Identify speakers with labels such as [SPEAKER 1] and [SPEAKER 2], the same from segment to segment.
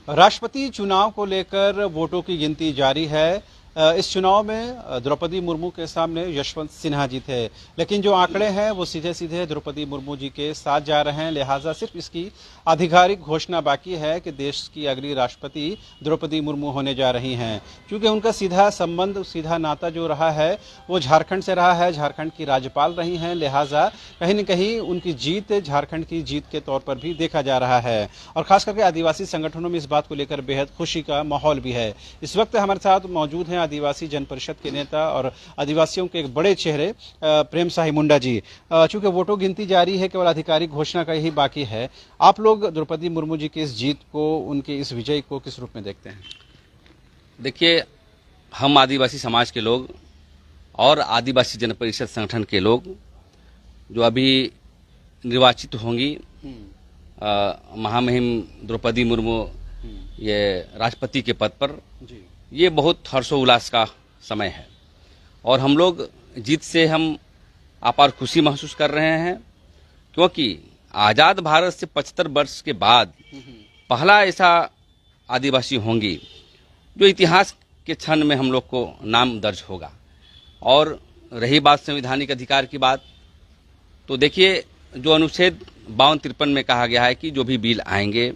[SPEAKER 1] राष्ट्रपति चुनाव को लेकर वोटों की गिनती जारी है। इस चुनाव में द्रौपदी मुर्मू के सामने यशवंत सिन्हा जी थे, लेकिन जो आंकड़े हैं वो सीधे सीधे द्रौपदी मुर्मू जी के साथ जा रहे हैं। लिहाजा सिर्फ इसकी आधिकारिक घोषणा बाकी है कि देश की अगली राष्ट्रपति द्रौपदी मुर्मू होने जा रही हैं। क्योंकि उनका सीधा संबंध, सीधा नाता जो रहा है वो झारखंड से रहा है, झारखंड की राज्यपाल रही हैं। लिहाजा कहीं न कहीं उनकी जीत झारखंड की जीत के तौर पर भी देखा जा रहा है और खास करके आदिवासी संगठनों में इस बात को लेकर बेहद खुशी का माहौल भी है। इस वक्त हमारे साथ मौजूद हैं आदिवासी जन परिषद के नेता और आदिवासियों के एक बड़े चेहरे प्रेम साही मुंडा जी। चूंकि वोटों गिनती जारी है, केवल आधिकारिक घोषणा का यही बाकी है, आप लोग द्रौपदी मुर्मू जी की इस जीत को, उनके इस विजय को किस रूप में देखते हैं?
[SPEAKER 2] देखिए, हम आदिवासी समाज के लोग और आदिवासी जन परिषद संगठन के लोग जो अभी निर्वाचित होंगी महामहिम द्रौपदी मुर्मू ये राष्ट्रपति के पद पर, ये बहुत हर्षोल्लास का समय है और हम लोग जीत से हम अपार खुशी महसूस कर रहे हैं, क्योंकि आज़ाद भारत से 75 वर्ष के बाद पहला ऐसा आदिवासी होंगी जो इतिहास के क्षण में हम लोग को नाम दर्ज होगा। और रही बात संवैधानिक अधिकार की बात, तो देखिए जो अनुच्छेद 52-53 में कहा गया है कि जो भी बिल आएंगे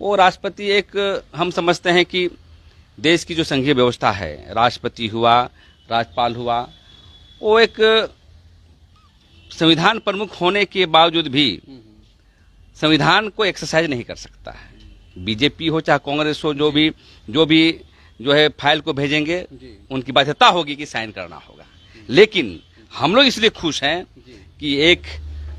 [SPEAKER 2] वो राष्ट्रपति, एक हम समझते हैं कि देश की जो संघीय व्यवस्था है, राष्ट्रपति हुआ, राज्यपाल हुआ, वो एक संविधान प्रमुख होने के बावजूद भी संविधान को एक्सरसाइज नहीं कर सकता है। बीजेपी हो चाहे कांग्रेस हो, जो भी जो है फाइल को भेजेंगे उनकी बाध्यता होगी कि साइन करना होगा। लेकिन हम लोग इसलिए खुश हैं कि एक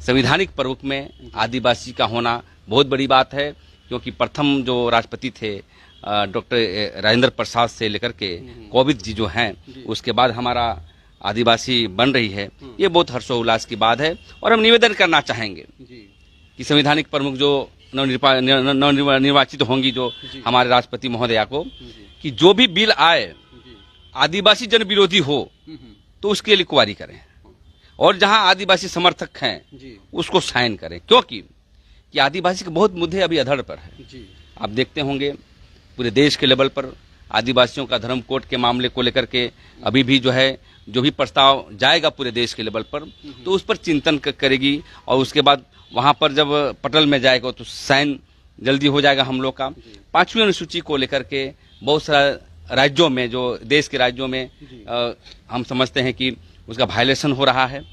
[SPEAKER 2] संवैधानिक प्रमुख में आदिवासी का होना बहुत बड़ी बात है, क्योंकि प्रथम जो राष्ट्रपति थे डॉक्टर राजेंद्र प्रसाद से लेकर के कोविंद जी जो हैं, उसके बाद हमारा आदिवासी बन रही है। ये बहुत हर्षोल्लास की बात है और हम निवेदन करना चाहेंगे कि संवैधानिक प्रमुख जो नवनिर्वाचित होंगी जो हमारे राष्ट्रपति महोदया को, कि जो भी बिल आए आदिवासी जन विरोधी हो तो उसके लिए इंक्वायरी करें और जहां आदिवासी समर्थक हैं उसको साइन करें, क्योंकि आदिवासी के बहुत मुद्दे अभी अधड़ पर है। आप देखते होंगे पूरे देश के लेवल पर आदिवासियों का धर्म कोड के मामले को लेकर के अभी भी जो भी प्रस्ताव जाएगा पूरे देश के लेवल पर, तो उस पर चिंतन करेगी और उसके बाद वहां पर जब पटल में जाएगा तो साइन जल्दी हो जाएगा हम लोग का। 5वीं अनुसूची को लेकर के बहुत सारा राज्यों में, जो देश के राज्यों में हम समझते हैं कि उसका वायलेशन हो रहा है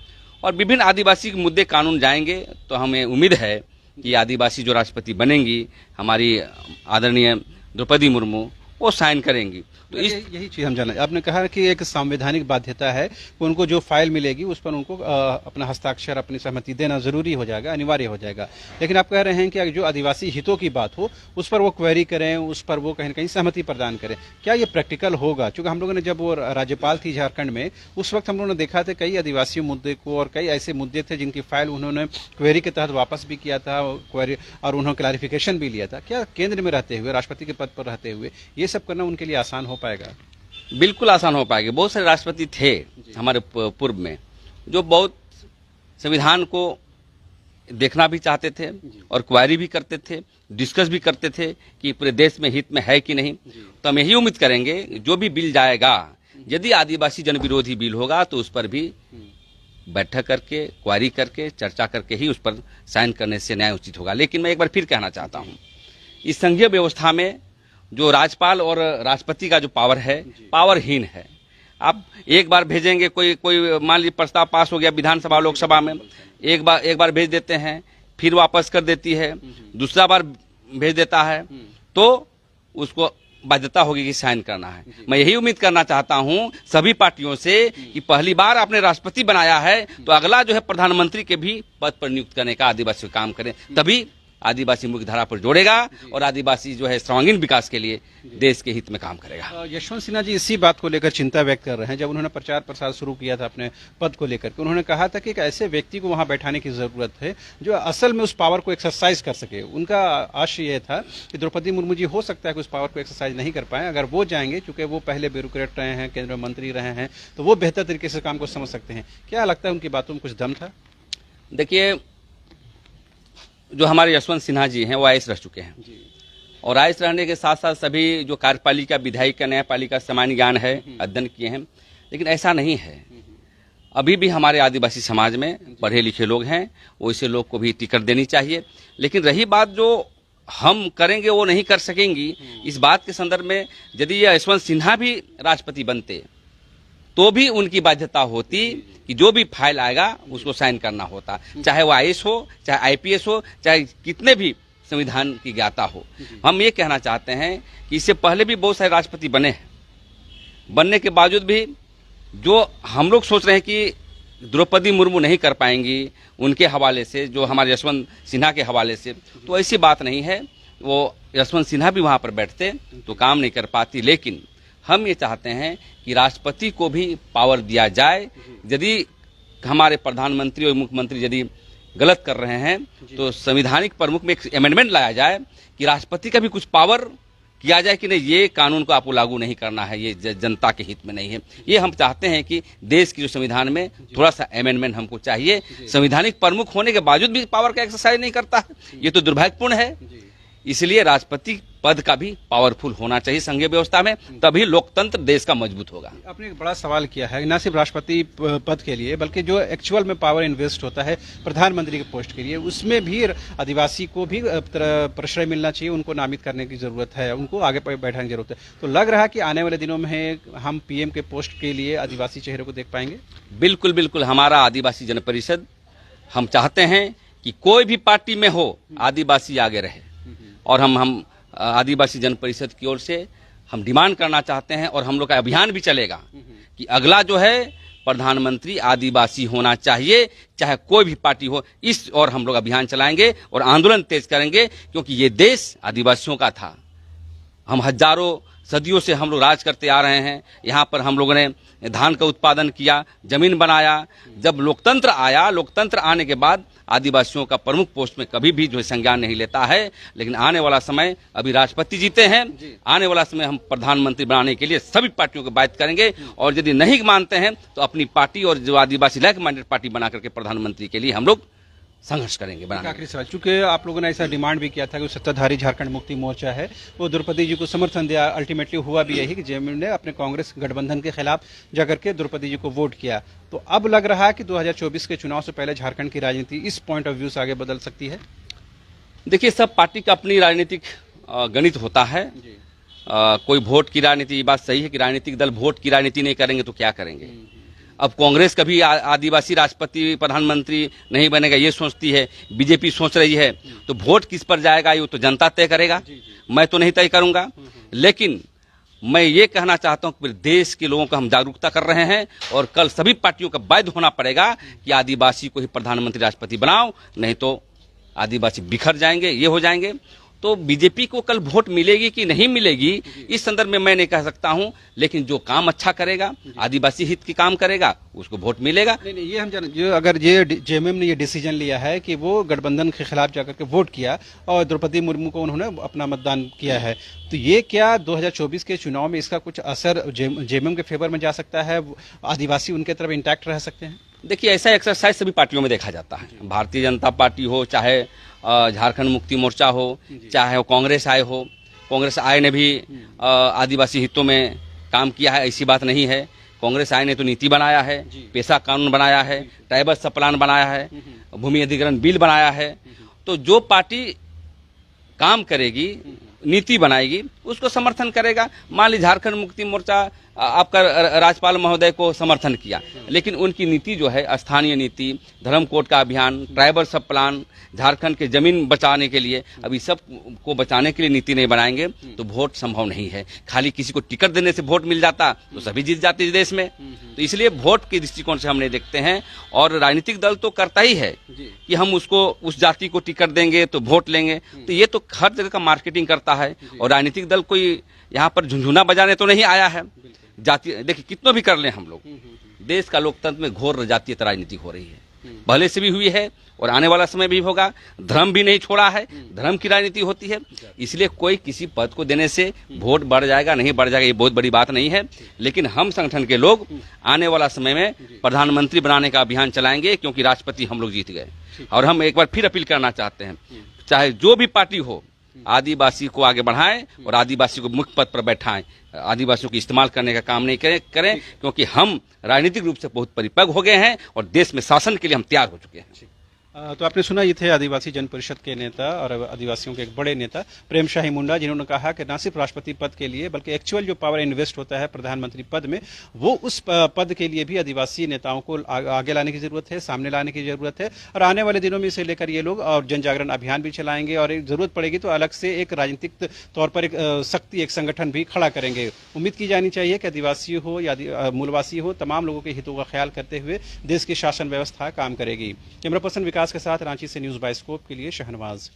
[SPEAKER 2] और विभिन्न आदिवासी मुद्दे कानून जाएंगे, तो हमें उम्मीद है कि आदिवासी जो राष्ट्रपति बनेंगी हमारी आदरणीय द्रौपदी मुर्मू, वो साइन करेंगी। तो
[SPEAKER 1] यही चीज़ हम जाना, आपने कहा कि एक संवैधानिक बाध्यता है कि उनको जो फाइल मिलेगी उस पर उनको अपना हस्ताक्षर, अपनी सहमति देना जरूरी हो जाएगा, अनिवार्य हो जाएगा। लेकिन आप कह रहे हैं कि जो आदिवासी हितों की बात हो उस पर वो क्वेरी करें, उस पर वो कहीं न कहीं सहमति प्रदान करें। क्या ये प्रैक्टिकल होगा? क्योंकि हम लोगों ने, जब वो राज्यपाल थी झारखंड में, उस वक्त हम लोगों ने देखा था कई आदिवासी मुद्दे को और कई ऐसे मुद्दे थे जिनकी फाइल उन्होंने क्वेरी के तहत वापस भी किया था, क्वेरी और उन्होंने क्लैरिफिकेशन भी लिया था। क्या केंद्र में रहते हुए, राष्ट्रपति के पद पर रहते हुए ये सब करना उनके लिए आसान हो पाएगा?
[SPEAKER 2] बिल्कुल आसान हो पाएगी। बहुत सारे राष्ट्रपति थे हमारे पूर्व में जो बहुत संविधान को देखना भी चाहते थे और क्वारी भी करते थे, डिस्कस भी करते थे कि पूरे देश में हित में है कि नहीं। तो हम यही उम्मीद करेंगे जो भी बिल जाएगा, यदि आदिवासी जन विरोधी बिल होगा तो उस पर भी बैठक करके, क्वारी करके, चर्चा करके ही उस पर साइन करने से न्याय उचित होगा। लेकिन मैं एक बार फिर कहना चाहता हूँ, इस संघीय व्यवस्था में जो राज्यपाल और राष्ट्रपति का जो पावर है, पावरहीन है। आप एक बार भेजेंगे, कोई मान लीजिए प्रस्ताव पास हो गया विधानसभा लोकसभा में, एक बार भेज देते हैं, फिर वापस कर देती है, दूसरा बार भेज देता है, तो उसको बाध्यता होगी कि साइन करना है। मैं यही उम्मीद करना चाहता हूं सभी पार्टियों से कि पहली बार आपने राष्ट्रपति बनाया है तो अगला जो है प्रधानमंत्री के भी पद पर नियुक्त करने का आदिवासी काम करें, तभी आदिवासी मुख्य धारा पर जोड़ेगा और आदिवासी जो है सर्वांगीण विकास के लिए देश के हित में काम करेगा।
[SPEAKER 1] यशवंत सिन्हा जी इसी बात को लेकर चिंता व्यक्त कर रहे हैं। जब उन्होंने प्रचार प्रसार शुरू किया था अपने पद को लेकर के, उन्होंने कहा था कि एक ऐसे व्यक्ति को वहां बैठाने की जरूरत है जो असल में उस पावर को एक्सरसाइज कर सके। उनका आशय यह था कि द्रौपदी मुर्मू जी हो सकता है कि उस पावर को एक्सरसाइज नहीं कर पाए, अगर वो जाएंगे, चूंकि वो पहले ब्यूरोक्रेट रहे हैं, केंद्रीय मंत्री रहे हैं, तो वो बेहतर तरीके से काम को समझ सकते हैं। क्या लगता है उनकी बातों में कुछ दम था?
[SPEAKER 2] देखिए, जो हमारे यशवंत सिन्हा जी हैं वो आईएएस रह चुके हैं और आयुष रहने के साथ साथ सभी जो कार्यपालिका, विधायिका, न्यायपालिका सामान्य ज्ञान है, अध्ययन किए हैं, लेकिन ऐसा नहीं है। अभी भी हमारे आदिवासी समाज में पढ़े लिखे लोग हैं, वैसे लोग को भी टिकट देनी चाहिए। लेकिन रही बात जो हम करेंगे वो नहीं कर सकेंगी, इस बात के संदर्भ में यदि ये यशवंत सिन्हा भी राष्ट्रपति बनते तो भी उनकी बाध्यता होती कि जो भी फाइल आएगा उसको साइन करना होता, चाहे वो आईएएस हो, चाहे आईपीएस हो, चाहे कितने भी संविधान की ज्ञाता हो। हम ये कहना चाहते हैं कि इससे पहले भी बहुत सारे राष्ट्रपति बने हैं, बनने के बावजूद भी जो हम लोग सोच रहे हैं कि द्रौपदी मुर्मू नहीं कर पाएंगी उनके हवाले से, जो हमारे यशवंत सिन्हा के हवाले से, तो ऐसी बात नहीं है। वो यशवंत सिन्हा भी वहाँ पर बैठते तो काम नहीं कर पाती। लेकिन हम ये चाहते हैं कि राष्ट्रपति को भी पावर दिया जाए। यदि हमारे प्रधानमंत्री और मुख्यमंत्री यदि गलत कर रहे हैं तो संवैधानिक प्रमुख में एक अमेंडमेंट लाया जाए कि राष्ट्रपति का भी कुछ पावर किया जाए कि नहीं, ये कानून को आपको लागू नहीं करना है, ये जनता के हित में नहीं है। ये हम चाहते हैं कि देश की जो संविधान में थोड़ा सा अमेंडमेंट हमको चाहिए। संवैधानिक प्रमुख होने के बावजूद भी पावर का एक्सरसाइज नहीं करता है, ये तो दुर्भाग्यपूर्ण है। इसलिए राष्ट्रपति पद का भी पावरफुल होना चाहिए संघीय व्यवस्था में, तभी लोकतंत्र देश का मजबूत होगा।
[SPEAKER 1] आपने एक बड़ा सवाल किया है, न सिर्फ राष्ट्रपति पद के लिए बल्कि जो एक्चुअल में पावर इन्वेस्ट होता है प्रधानमंत्री के पोस्ट के लिए, उसमें भी आदिवासी को भी प्रश्रय मिलना चाहिए, उनको नामित करने की जरूरत है, उनको आगे बैठाने की जरूरत है। तो लग रहा है कि आने वाले दिनों में हम पीएम के पोस्ट के लिए आदिवासी चेहरे को देख पाएंगे।
[SPEAKER 2] बिल्कुल बिल्कुल, हमारा आदिवासी जन परिषद हम चाहते हैं कि कोई भी पार्टी में हो आदिवासी आगे रहे, और हम आदिवासी जन परिषद की ओर से हम डिमांड करना चाहते हैं, और हम लोग का अभियान भी चलेगा कि अगला जो है प्रधानमंत्री आदिवासी होना चाहिए, चाहे कोई भी पार्टी हो। इस और हम लोग अभियान चलाएंगे और आंदोलन तेज करेंगे, क्योंकि ये देश आदिवासियों का था। हम हजारों सदियों से हम लोग राज करते आ रहे हैं। यहाँ पर हम लोगों ने धान का उत्पादन किया, जमीन बनाया। जब लोकतंत्र आया, लोकतंत्र आने के बाद आदिवासियों का प्रमुख पोस्ट में कभी भी जो है संज्ञान नहीं लेता है। लेकिन आने वाला समय, अभी राष्ट्रपति जीते हैं, आने वाला समय हम प्रधानमंत्री बनाने के लिए सभी पार्टियों को बात करेंगे, और यदि नहीं मानते हैं तो अपनी पार्टी और जो आदिवासी लाइक माइंडेड पार्टी बना करके प्रधानमंत्री के लिए हम लोग संघर्ष करेंगे।
[SPEAKER 1] आखिरी सवाल, चूंकि आप लोगों ने ऐसा डिमांड भी किया था कि सत्ताधारी झारखंड मुक्ति मोर्चा है वो द्रौपदी जी को समर्थन दिया, अल्टीमेटली हुआ भी यही कि जेएमएम ने अपने कांग्रेस गठबंधन के खिलाफ जाकर के द्रौपदी जी को वोट किया। तो अब लग रहा है कि 2024 के चुनाव से पहले झारखंड की राजनीति इस पॉइंट ऑफ व्यू से आगे बदल सकती है।
[SPEAKER 2] देखिए, सब पार्टी का अपनी राजनीतिक गणित होता है। कोई वोट की राजनीति, ये बात सही है कि राजनीतिक दल वोट की राजनीति नहीं करेंगे तो क्या करेंगे। अब कांग्रेस कभी आदिवासी राष्ट्रपति प्रधानमंत्री नहीं बनेगा ये सोचती है, बीजेपी सोच रही है, तो वोट किस पर जाएगा ये तो जनता तय करेगा, मैं तो नहीं तय करूंगा। लेकिन मैं ये कहना चाहता हूं कि देश के लोगों को हम जागरूकता कर रहे हैं, और कल सभी पार्टियों का बाध्य होना पड़ेगा कि आदिवासी को ही प्रधानमंत्री राष्ट्रपति बनाओ, नहीं तो आदिवासी बिखर जाएंगे, ये हो जाएंगे। तो बीजेपी को कल वोट मिलेगी कि नहीं मिलेगी इस संदर्भ में मैं नहीं कह सकता हूं, लेकिन जो काम अच्छा करेगा, आदिवासी हित की काम करेगा, उसको वोट मिलेगा।
[SPEAKER 1] नहीं, ये हम जो अगर ये जेएमएम ने ये डिसीजन लिया है कि वो गठबंधन के खिलाफ जाकर के वोट किया और द्रौपदी मुर्मू को उन्होंने अपना मतदान किया है, तो ये क्या 2024 के चुनाव में इसका कुछ असर जेएमएम के फेवर में जा सकता है, आदिवासी उनके तरफ इंटैक्ट रह सकते हैं? देखिए,
[SPEAKER 2] ऐसा एक्सरसाइज सभी पार्टियों में देखा जाता है, भारतीय जनता पार्टी हो, चाहे झारखंड मुक्ति मोर्चा हो, चाहे वो कांग्रेस आए हो। कांग्रेस आए ने भी आदिवासी हितों में काम किया है, ऐसी बात नहीं है। कांग्रेस आए ने तो नीति बनाया है, पेशा कानून बनाया है, ट्राइबल सब प्लान बनाया है, भूमि अधिग्रहण बिल बनाया है। तो जो पार्टी काम करेगी, नीति बनाएगी, उसको समर्थन करेगा। मान ली झारखंड मुक्ति मोर्चा आपका राज्यपाल महोदय को समर्थन किया, लेकिन उनकी नीति जो है स्थानीय नीति, धर्म कोड का अभियान, ट्राइबल सब प्लान, झारखंड के जमीन बचाने के लिए, अभी सब को बचाने के लिए नीति नहीं बनाएंगे तो वोट संभव नहीं है। खाली किसी को टिकट देने से वोट मिल जाता तो सभी जीत जाते इस देश में। तो इसलिए वोट के दृष्टिकोण से हम नहीं देखते हैं, और राजनीतिक दल तो करता ही है कि हम उसको उस जाति को टिकट देंगे तो वोट लेंगे, तो ये तो हर जगह का मार्केटिंग करता है। और राजनीतिक दल कोई यहाँ पर झुंझुना बजाने तो नहीं आया है। जाति देखिए कितना भी कर लें हम लोग, देश का लोकतंत्र में घोर जातीय राजनीति हो रही है, पहले से भी हुई है और आने वाला समय भी होगा। धर्म भी नहीं छोड़ा है, धर्म की राजनीति होती है। इसलिए कोई किसी पद को देने से वोट बढ़ जाएगा नहीं बढ़ जाएगा ये बहुत बड़ी बात नहीं है। लेकिन हम संगठन के लोग आने वाला समय में प्रधानमंत्री बनाने का अभियान चलाएंगे, क्योंकि राष्ट्रपति हम लोग जीत गए। और हम एक बार फिर अपील करना चाहते हैं, चाहे जो भी पार्टी हो, आदिवासी को आगे बढ़ाएं और आदिवासी को मुख्य पद पर बैठाएं। आदिवासियों को इस्तेमाल करने का काम नहीं करें क्योंकि हम राजनीतिक रूप से बहुत परिपक्व हो गए हैं और देश में शासन के लिए हम तैयार हो चुके हैं।
[SPEAKER 1] तो आपने सुना, ये थे आदिवासी जन परिषद के नेता और आदिवासियों के एक बड़े नेता प्रेम शाही मुंडा, जिन्होंने कहा कि न सिर्फ राष्ट्रपति पद के लिए बल्कि एक्चुअल जो पावर इन्वेस्ट होता है प्रधानमंत्री पद में, वो उस पद के लिए भी आदिवासी नेताओं को आगे लाने की जरूरत है, सामने लाने की जरूरत है। और आने वाले दिनों में इसे लेकर ये लोग और जन जागरण अभियान भी चलाएंगे और एक जरूरत पड़ेगी तो अलग से एक राजनीतिक तौर पर एक शक्ति, एक संगठन भी खड़ा करेंगे। उम्मीद की जानी चाहिए कि आदिवासी हो या मूलवासी हो, तमाम लोगों के हितों का ख्याल करते हुए देश की शासन व्यवस्था काम करेगी। कैमरा पर्सन विकास के साथ रांची से न्यूज बाइस्कोप के लिए शहनवाज।